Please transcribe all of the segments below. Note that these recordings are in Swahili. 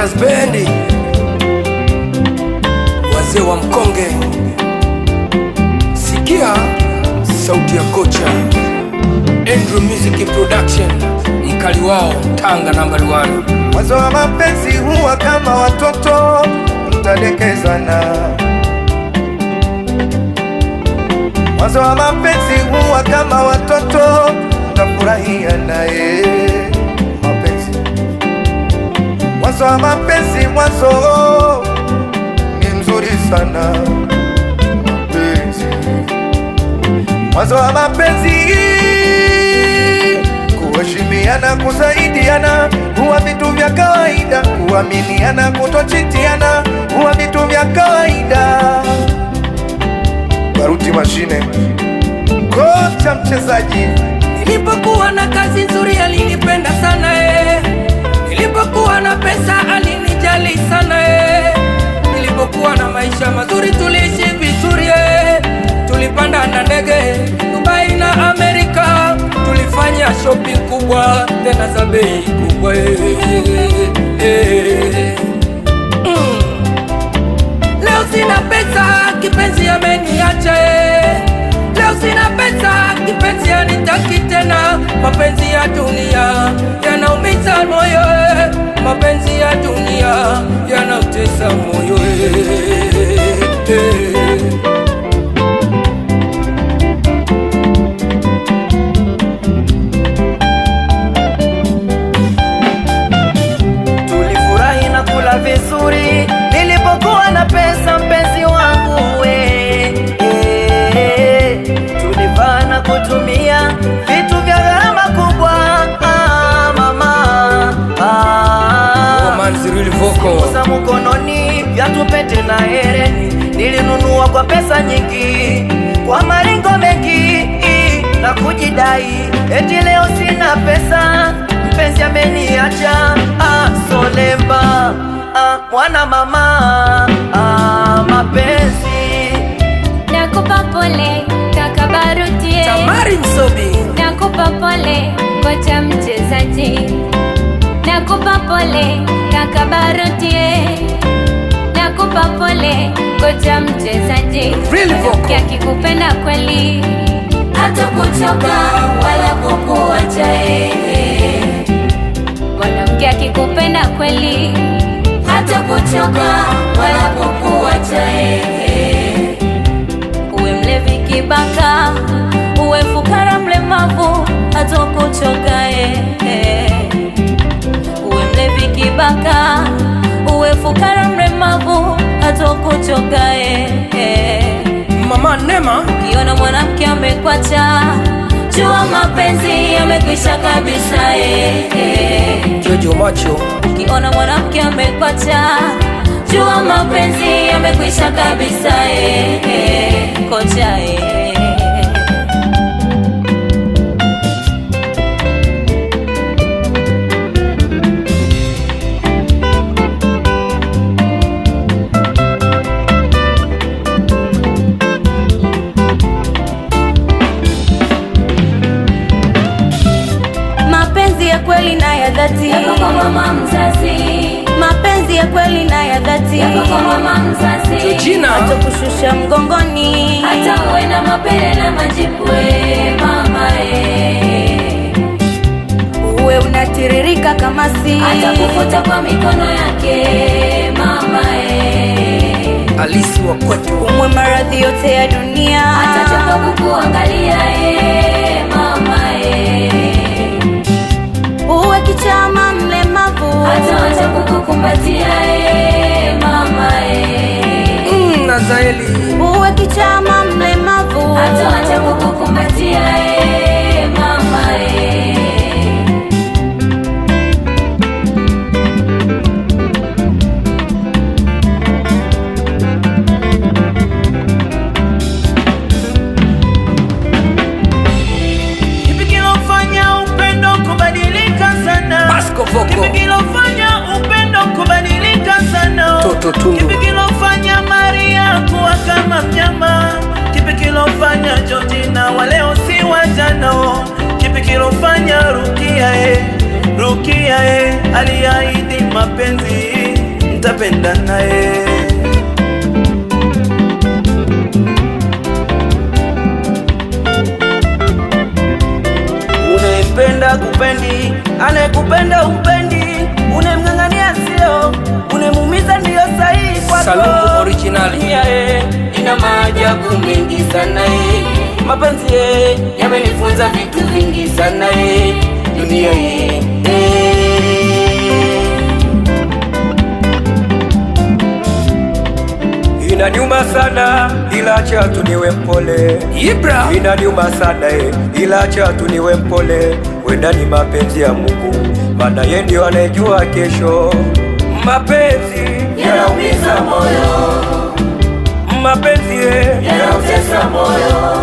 Fighters Band, wazee wa mkonge. Sikia sauti ya kocha Andrew Music Production, mkali wao Tanga namba 1. Mwanzo wa mapenzi huwa kama watoto, mtadekezana. Mwanzo wa mapenzi huwa kama watoto, mtafurahia naye mapenzi. Mwanzo wa mapenzi, mwanzo ni mzuri sana mapenzi. Mwanzo wa mapenzi, kuheshimiana, kusaidiana huwa vitu vya kawaida. Kuaminiana, kutochitiana huwa vitu vya kawaida. Baruti Mashine, kocha mchezaji. Nilipokuwa na kazi nzuri alinipenda sana nilipokuwa na pesa alinijali sana nilipokuwa na maisha mazuri tuliishi vizuri tulipanda na ndege Dubai na Amerika, tulifanya shopping kubwa tena za bei kubwa Leo sina pesa, kipenzi ameniacha Leo sina pesa, kipenzi anitaki tena. Mapenzi ya dunia yanaumiza moyo mapenzi ya dunia yanautesa moyo Tulifurahi na kula vizuri nilipokuwa na pesa, mpenzi wangu tulivana kutumia vitu vya gharama kubwa mama simu za mkononi, viatu, pete na hereni nilinunua kwa pesa nyingi, kwa maringo mengi na kujidai eti leo sina pesa, mpenzi ameniacha solemba mwana mama mapenzi. Nakupa pole kaka Baruti, Tamari Msobi. nakupa pole kocha mchezaji, nakupa pole kaka Baruti, nakupa pole kocha mchezaji. Mwanamke akikupenda kweli hata kuchoka wala kukuacha mwanamke akikupenda kweli hata kuchoka wala kukuacha uwe mlevi kibaka, uwe fukara mlemavu hata kuchoka uwe mlevi kibaka, uwe fukara mlemavu hata kuchoka Mama Nema, ukiona mwanamke amekwacha jua mapenzi yamekwisha kabisa Jojo Macho. ukiona mwanamke amekwacha jua mapenzi yamekwisha kabisa kocha Mapenzi ya kweli na ya dhati yako kwa mama mzazi, mapenzi ya kweli na ya dhati yako kwa mama mzazi, Georgina, hata kushusha mgongoni, hata uwe na mapele na majipu mama uwe unatiririka kama si, hata kufuta kwa mikono yake mama Alisi wa kwetu. umwe maradhi yote ya dunia, hata choka kukuangalia mama uwe kichama mlemavu, hata wacha kukukumbatia mama Nazaeli, uwe kichama mlemavu, hata wacha kukukumbatia mama Kipi kilofanya upendo kubadilika sana? Pasco Voko. Kipi kilofanya upendo kubadilika sana? Toto Tundu. Kipi kilofanya Maria kuwa kama mnyama? Kipi kilofanya Georgina wa leo si wa jana? Kipi kilofanya Rukia Rukia aliahidi mapenzi tutapenda naye. Unempenda kupendi, anayekupenda umpendi, unemng'ang'ania sio, unemumiza ndiyo sahihi kwako. Salumu original ina maajabu mengi sana mapenzi yamenifunza vitu vingi sana dunia inaniuma sana, ila acha tu niwe mpole. Ibra inaniuma sana ila acha tu niwe mpole. Wenda ni mapenzi ya Mungu, maana yeye ndio anayejua kesho. Mapenzi yanaumiza moyo, mapenzi yanautesa moyo,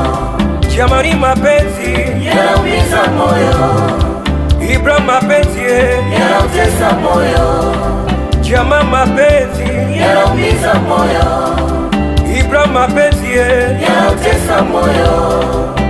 jamani, mapenzi yanaumiza moyo, Ibra, mapenzi yanautesa moyo, jamaa, mapenzi yanaumiza moyo, Ibra, mapenzi yanautesa moyo.